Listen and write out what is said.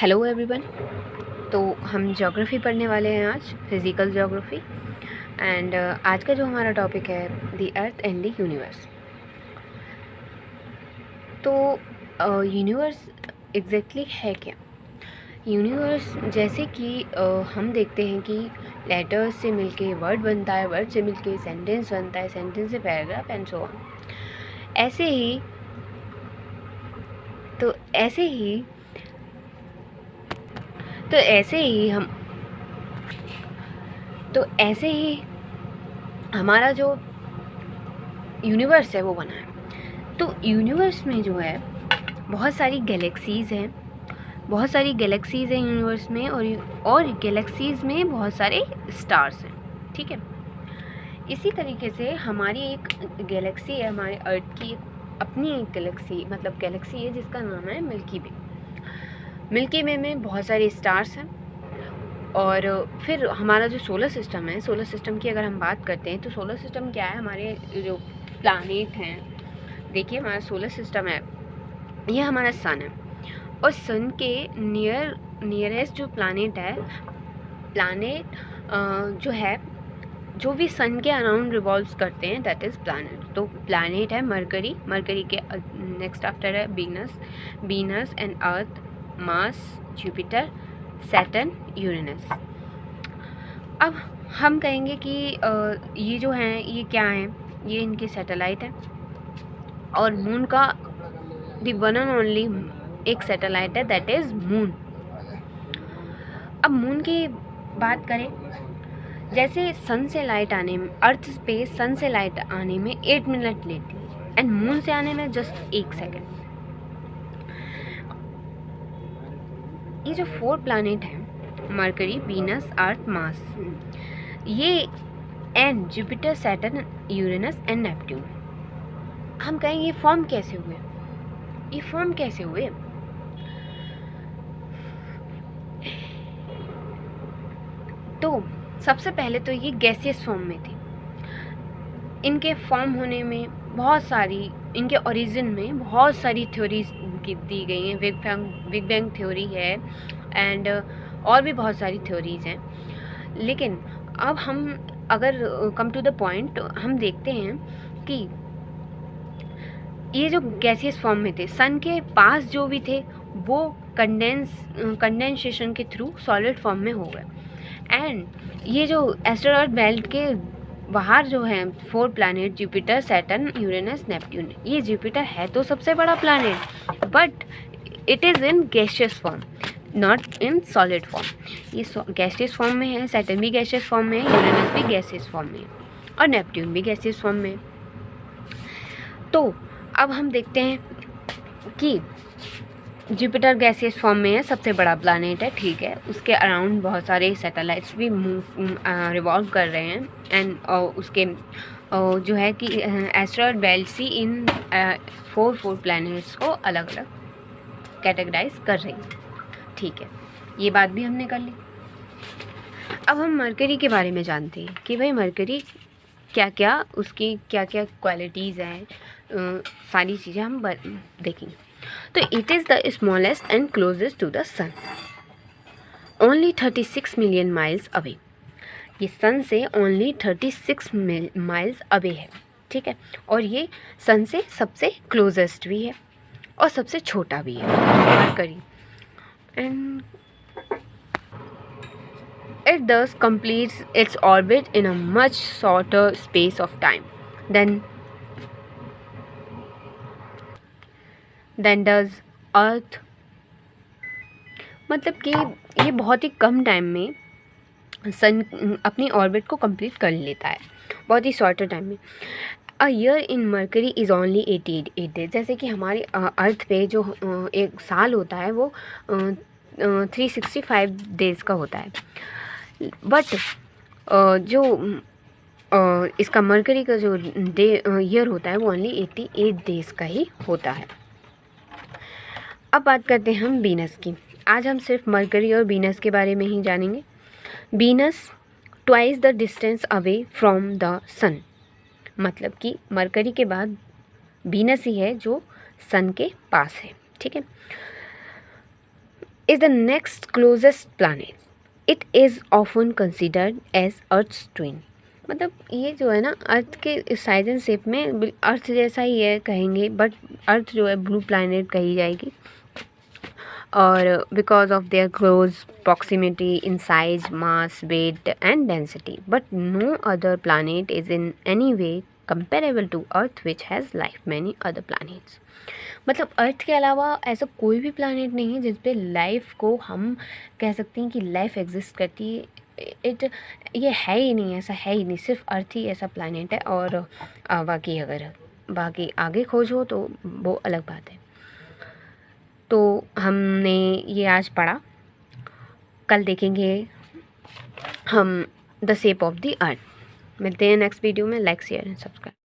Hello everyone. तो हम geography पढ़ने वाले हैं आज, फिज़िकल ज्योग्राफी। एंड आज का जो हमारा टॉपिक है the earth and the universe. तो यूनिवर्स एग्जैक्टली है क्या? यूनिवर्स जैसे कि हम देखते हैं कि लेटर्स से मिलके वर्ड बनता है, वर्ड से मिलके सेंटेंस बनता है, सेंटेंस से पैराग्राफ एंड सो ऑन। ऐसे ही तो ऐसे ही तो ऐसे ही हम तो ऐसे ही हमारा जो यूनिवर्स है वो बना है। तो यूनिवर्स में जो है बहुत सारी गैलेक्सीज़ हैं, यूनिवर्स में, और गैलेक्सीज़ में बहुत सारे स्टार्स हैं। ठीक है, इसी तरीके से हमारी एक गैलेक्सी है, हमारे अर्थ की अपनी एक गैलेक्सी, मतलब गैलेक्सी है जिसका नाम है मिल्की वे। मिल्की वे में बहुत सारे स्टार्स हैं। और फिर हमारा जो सोलर सिस्टम है, सोलर सिस्टम की अगर हम बात करते हैं तो सोलर सिस्टम क्या है? हमारे जो प्लानेट हैं, देखिए हमारा सोलर सिस्टम है, ये हमारा सन है, और सन के नियरेस्ट जो प्लानेट है, जो है, जो भी सन के अराउंड रिवॉल्व्स करते हैं, दैट इज़ प्लानेट। तो प्लानेट है मरकरी के नेक्स्ट आफ्टर है beans and earth, Mars, Jupiter, Saturn, Uranus. अब हम कहेंगे कि ये जो हैं ये क्या हैं? ये इनके सैटेलाइट हैं, और मून का द वन एंड ओनली एक सैटेलाइट है, दैट इज़ मून। अब मून की बात करें, जैसे सन से लाइट आने में, अर्थ पे सन से लाइट आने में 8 मिनट लेती है, एंड मून से आने में जस्ट 1 सेकेंड। ये जो 4 प्लैनेट हैं, मरकरी, वीनस, अर्थ, मार्स, ये and Jupiter, Saturn, Uranus and Neptune, हम कहेंगे ये फॉर्म कैसे हुए? तो सबसे पहले तो ये गैसियस फॉर्म में थे। इनके फॉर्म होने में इनके ओरिजिन में बहुत सारी थ्योरीज दी गई हैं। बिग बैंग थ्योरी है, एंड और भी बहुत सारी थ्योरीज हैं। लेकिन अब हम अगर कम टू द पॉइंट, हम देखते हैं कि ये जो गैसियस फॉर्म में थे, सन के पास जो भी थे वो कंडेंसेशन के थ्रू सॉलिड फॉर्म में हो गए। एंड ये जो एस्टेरॉयड बेल्ट के बाहर जो हैं 4 planet, Jupiter, Saturn, Uranus, Neptune, ये जुपिटर है तो सबसे बड़ा planet, but it is in gaseous form, not in solid form. ये गैसियस फॉर्म में है, सैटर्न भी गैसियस फॉर्म में है, यूरेनस भी गैसियस फॉर्म में है, और नेपट्यून भी गैसियस फॉर्म में है। तो अब हम देखते हैं कि जुपिटर गैसियस फॉर्म में है, सबसे बड़ा प्लैनेट है, ठीक है। उसके अराउंड बहुत सारे सैटेलाइट्स भी रिवॉल्व कर रहे हैं, एंड उसके जो है कि एस्टेरॉयड बेल्ट सी इन 4 प्लैनेट्स को अलग अलग कैटेगराइज कर रही है, ठीक है। ये बात भी हमने कर ली। अब हम मरकरी के बारे में जानते हैं कि भाई मरकरी उसकी क्या क्या क्वालिटीज़ हैं, सारी चीज़ें हम देखेंगे। तो it is the smallest and closest to the sun, only 36 million miles away. ये सन से ओनली 36 माइल्स अवे है, ठीक है। और ये सन से सबसे क्लोजेस्ट भी है और सबसे छोटा भी है, mercury. And it thus completes its orbit in a much shorter space of time than does Earth। मतलब कि ये बहुत ही कम टाइम में सन अपनी ऑर्बिट को कंप्लीट कर लेता है, बहुत ही शॉर्टर टाइम में। A year in mercury is only 88 days. जैसे कि हमारे अर्थ पे जो एक साल होता है वो 365 डेज़ का होता है, बट जो इसका मरकरी का जो ईयर होता है वो ओनली 88 डेज़ का ही होता है। अब बात करते हैं हम वीनस की। आज हम सिर्फ मरकरी और वीनस के बारे में ही जानेंगे। Venus twice the distance away from the sun, मतलब कि मरकरी के बाद वीनस ही है जो सन के पास है, ठीक है। is the next closest planet. It is often considered as Earth's twin. मतलब ये जो है ना अर्थ के साइज एंड शेप में अर्थ जैसा ही है कहेंगे, बट अर्थ जो है ब्लू प्लैनेट कही जाएगी, और because of their close proximity in size, mass, weight and density, but no other planet is in any way comparable to earth which has life many other planets. मतलब earth के अलावा ऐसा कोई भी planet नहीं है जिस पे लाइफ को हम कह सकते हैं कि लाइफ एग्जिस्ट करती है। ये है ही नहीं, ऐसा है ही नहीं, सिर्फ अर्थ ही ऐसा प्लैनेट है। और बाकी अगर बाकी आगे खोज हो तो वो अलग बात है। तो हमने ये आज पढ़ा, कल देखेंगे हम the shape of the earth. मिलते हैं नेक्स्ट वीडियो में। Like, share and subscribe.